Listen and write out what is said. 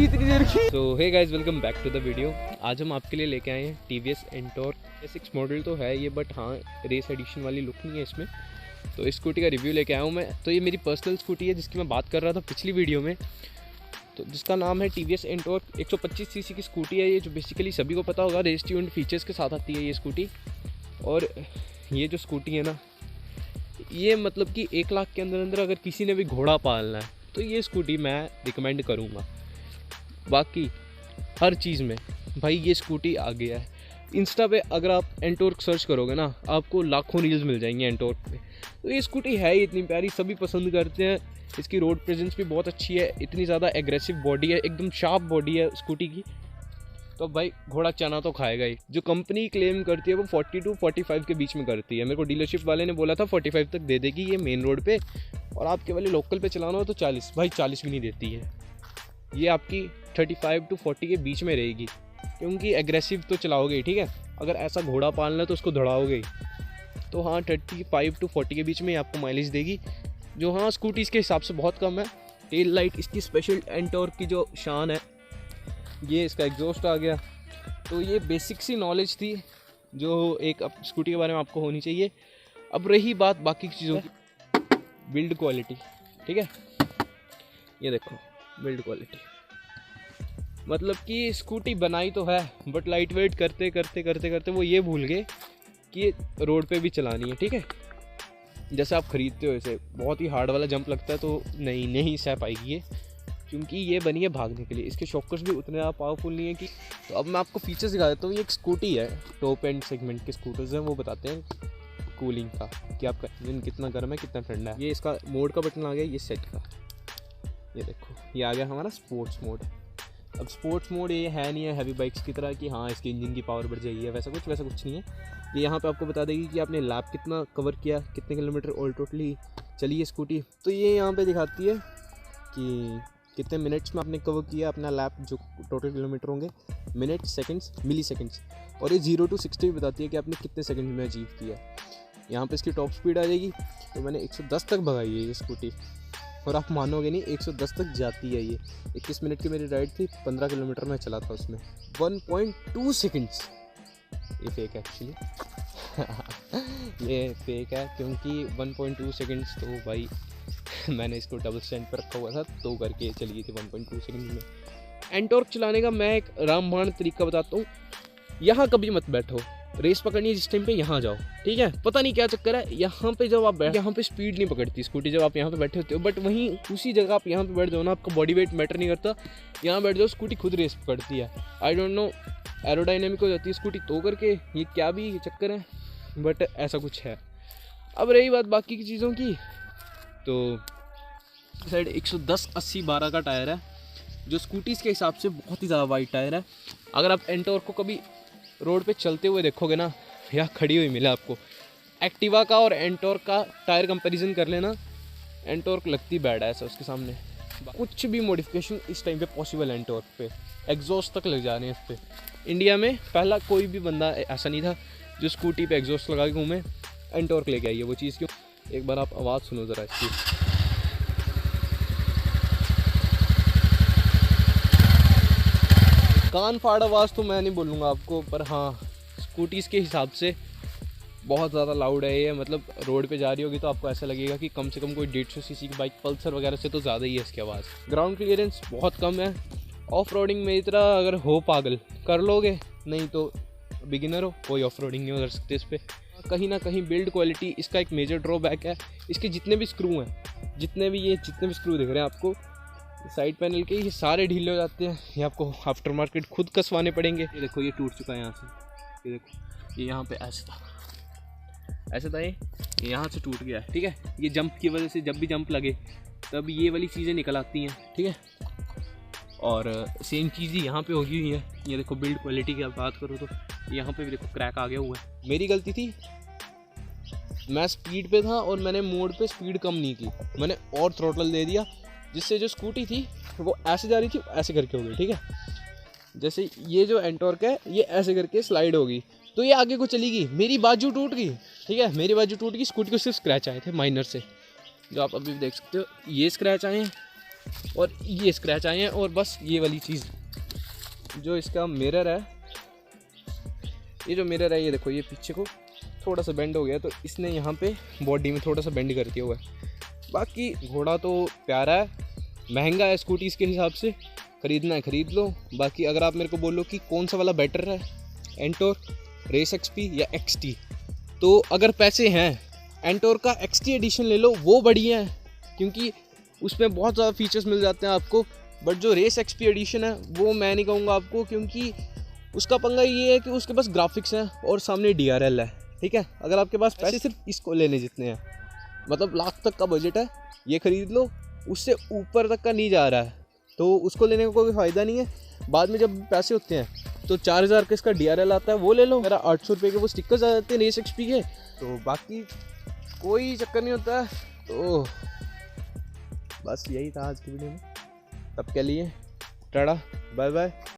इतनी देर की। तो hey guys, welcome back to the video. आज हम आपके लिए लेके आए हैं TVS एंटॉर्क। 6 मॉडल तो है ये, बट हाँ रेस एडिशन वाली लुक नहीं है इसमें। तो इस स्कूटी का रिव्यू लेके आया हूँ मैं। तो ये मेरी पर्सनल स्कूटी है जिसकी मैं बात कर रहा था पिछली वीडियो में, तो जिसका नाम है TVS एंटॉर्क। 125 सीसी की स्कूटी है ये, जो बेसिकली सभी को पता होगा। रेस ट्यून्ड फीचर्स के साथ आती है ये स्कूटी। और ये जो स्कूटी है ना, ये मतलब कि 1 लाख के अंदर अंदर अगर किसी ने भी घोड़ा पालना है तो ये स्कूटी मैं रिकमेंड करूँगा। बाकी हर चीज़ में भाई ये स्कूटी आ गया है। इंस्टा पे अगर आप एंटॉर्क सर्च करोगे ना, आपको लाखों रील्स मिल जाएंगी एंटॉर्क पे। तो ये स्कूटी है ही इतनी प्यारी, सभी पसंद करते हैं। इसकी रोड प्रेजेंस भी बहुत अच्छी है, इतनी ज़्यादा एग्रेसिव बॉडी है, एकदम शार्प बॉडी है स्कूटी की। तो भाई घोड़ा चना तो खाएगा ही। जो कंपनी क्लेम करती है वो 40 to 45 के बीच में करती है। मेरे को डीलरशिप वाले ने बोला था 45 तक दे देगी ये मेन रोड पे, और आपके वाले लोकल पे चलाना हो तो 40। भाई 40 भी नहीं देती है ये, आपकी 35 to 40 के बीच में रहेगी, क्योंकि एग्रेसिव तो चलाओगे ही। ठीक है, अगर ऐसा घोड़ा पालना है तो उसको दौड़ाओगे ही। तो हाँ 35 to 40 के बीच में आपको माइलेज देगी, जो हाँ स्कूटीज़ के हिसाब से बहुत कम है। टेल लाइट इसकी स्पेशल एंटॉर्क की जो शान है, ये इसका एग्जॉस्ट आ गया। तो ये बेसिक सी नॉलेज थी जो एक स्कूटी के बारे में आपको होनी चाहिए। अब रही बात बाकी चीज़ों की, बिल्ड क्वालिटी। ठीक है, ये देखो बिल्ड क्वालिटी, मतलब कि स्कूटी बनाई तो है बट लाइट वेट करते करते करते करते वो ये भूल गए कि रोड पे भी चलानी है। ठीक है, जैसे आप ख़रीदते हो इसे, बहुत ही हार्ड वाला जंप लगता है तो नहीं सह पाएगी ये, क्योंकि ये बनी है भागने के लिए। इसके शॉकर्स भी उतने ज़्यादा पावरफुल नहीं है कि। तो अब मैं आपको फीचर्स दिखा देता हूँ। ये एक स्कूटी है, टॉप एंड सेगमेंट के स्कूटर्स हैं वो बताते हैं कूलिंग का, कि आपका इंजन कितना गर्म है कितना ठंडा है। ये इसका मोड का बटन आ गया, ये सेट का, ये देखो ये आ गया हमारा स्पोर्ट्स मोड। अब स्पोर्ट्स मोड ये है नहीं है हैवी बाइक्स की तरह कि हाँ इसकी इंजन की पावर बढ़ जाएगी, वैसा कुछ नहीं है। ये यहाँ पे आपको बता देगी कि आपने लैप कितना कवर किया, कितने किलोमीटर ऑल टोटली चली है स्कूटी। तो ये यहाँ पे दिखाती है कि कितने मिनट्स में आपने कवर किया अपना लैप, जो टोटल किलोमीटर होंगे, मिनट, सेकंड्स, मिली सेकंड्स। और ये 0 to 60 भी बताती है कि आपने कितने सेकंड में अचीव किया। यहाँ पे इसकी टॉप स्पीड आ जाएगी। तो मैंने 110 तक भगाई है ये स्कूटी, और आप मानोगे नहीं 110 तक जाती है ये। 21 मिनट की मेरी राइड थी, 15 किलोमीटर में चला था उसमें 1.2 सेकेंड्स। ये फेक है एक्चुअली ये फेक है, क्योंकि 1.2 सेकेंड्स तो भाई मैंने इसको डबल स्टैंड पर रखा हुआ था तो करके चली गई थी 1.2 सेकेंड में। एंटॉर्क चलाने का मैं एक रामबाण तरीका बताता हूँ। यहाँ कभी मत बैठो, रेस पकड़नी है जिस टाइम पे यहाँ जाओ। ठीक है, पता नहीं क्या चक्कर है, यहाँ पे जब आप यहाँ पे स्पीड नहीं पकड़ती स्कूटी जब आप यहाँ पे बैठे होते हो, बट वहीं उसी जगह आप यहाँ पे बैठ जाओ ना, आपका बॉडी वेट मैटर नहीं करता, यहाँ बैठ जाओ स्कूटी खुद रेस पकड़ती है। आई डोंट नो, एरोडाइनमिक हो जाती है स्कूटी तो करके, ये क्या भी चक्कर है, बट ऐसा कुछ है। अब रही बात बाकी की चीज़ों की, तो साइड 110/80/12 का टायर है, जो स्कूटीज़ के हिसाब से बहुत ही ज़्यादा वाइड टायर है। अगर आप एंटॉर्क को कभी रोड पे चलते हुए देखोगे ना, या खड़ी हुई मिले आपको, एक्टिवा का और एंटॉर्क का टायर कंपैरिजन कर लेना, एंटॉर्क लगती बैड है ऐसा उसके सामने। कुछ भी मॉडिफिकेशन इस टाइम पे पॉसिबल है एंटॉर्क पे, एग्जॉस्ट तक लग जा रहे हैं इस पर। इंडिया में पहला कोई भी बंदा ऐसा नहीं था जो स्कूटी पे एग्जॉस्ट लगा के घूमे, एंटॉर्क लेके आई है वो चीज़। क्यों, एक बार आप आवाज़ सुनो ज़रा इसकी, कान फाड़ आवाज़ तो मैं नहीं बोलूँगा आपको, पर हाँ स्कूटीज़ के हिसाब से बहुत ज़्यादा लाउड है ये। मतलब रोड पे जा रही होगी तो आपको ऐसा लगेगा कि कम से कम कोई 150 सीसी की बाइक पल्सर वगैरह से तो ज़्यादा ही है इसकी आवाज़। ग्राउंड क्लियरेंस बहुत कम है। ऑफ रोडिंग मेरी तरह अगर हो पागल कर लोगे, नहीं तो बिगिनर हो, कोई ऑफ रोडिंग नहीं कर सकते इस पर। कहीं ना कहीं बिल्ड क्वालिटी इसका एक मेजर ड्रॉबैक है। इसके जितने भी स्क्रू हैं, जितने भी स्क्रू दिख रहे हैं आपको साइड पैनल के, ये सारे ढीले हो जाते हैं। ये आपको आफ्टर मार्केट खुद कसवाने पड़ेंगे। ये देखो ये टूट चुका है यहाँ से, ये देखो ये यहाँ पे ऐसे था ये यहाँ से टूट गया है। ठीक है, ये जंप की वजह से जब भी जंप लगे तब ये वाली चीज़ें निकल आती हैं। ठीक है, और सेम चीज़ ही यहाँ पे होगी हुई है। ये देखो बिल्ड क्वालिटी की आप बात करो तो यहाँ पे भी देखो क्रैक आ गया हुआ है। मेरी गलती थी, मैं स्पीड पे था और मैंने मोड पे स्पीड कम नहीं की, मैंने और थ्रोटल दे दिया, जिससे जो स्कूटी थी वो ऐसे जा रही थी, ऐसे करके हो गई। ठीक है, जैसे ये जो एंटॉर्क है ये ऐसे करके स्लाइड होगी तो ये आगे को चलेगी, मेरी बाजू टूट गई। ठीक है, मेरी बाजू टूट गई, स्कूटी को सिर्फ स्क्रैच आए थे माइनर से, जो आप अभी देख सकते हो। ये स्क्रैच आए हैं और ये स्क्रैच आए हैं। और बस ये वाली चीज़ जो इसका मिरर है, ये जो मिरर है ये देखो, ये पीछे को थोड़ा सा बेंड हो गया, तो इसने यहाँ पे बॉडी में थोड़ा सा बेंड कर दिया हुआ है। बाकी घोड़ा तो प्यारा है, महंगा है स्कूटी इसके हिसाब से, ख़रीदना है ख़रीद लो। बाकी अगर आप मेरे को बोलो कि कौन सा वाला बेटर है, एंटोर, रेस एक्सपी या एक्सटी, तो अगर पैसे हैं एंटोर का एक्सटी एडिशन ले लो, वो बढ़िया है क्योंकि उसमें बहुत ज़्यादा फीचर्स मिल जाते हैं आपको। बट जो रेस एक्सपी एडिशन है वो मैं नहीं कहूँगा आपको, क्योंकि उसका पंगा ये है कि उसके पास ग्राफिक्स हैं और सामने DRL है, ठीक है। अगर आपके पास पैसे सिर्फ इसको लेने जितने हैं, मतलब लाख तक का बजट है, ये ख़रीद लो, उससे ऊपर तक का नहीं जा रहा है, तो उसको लेने का कोई फ़ायदा नहीं है। बाद में जब पैसे होते हैं तो 4000 का इसका DRL आता है, वो ले लो। मेरा 800 रुपये के वो स्टिकर्स आ जाते हैं रेस एक्सपी के, तो बाकी कोई चक्कर नहीं होता। तो बस यही था आज की वीडियो में, तब के लिए टाटा बाय बाय।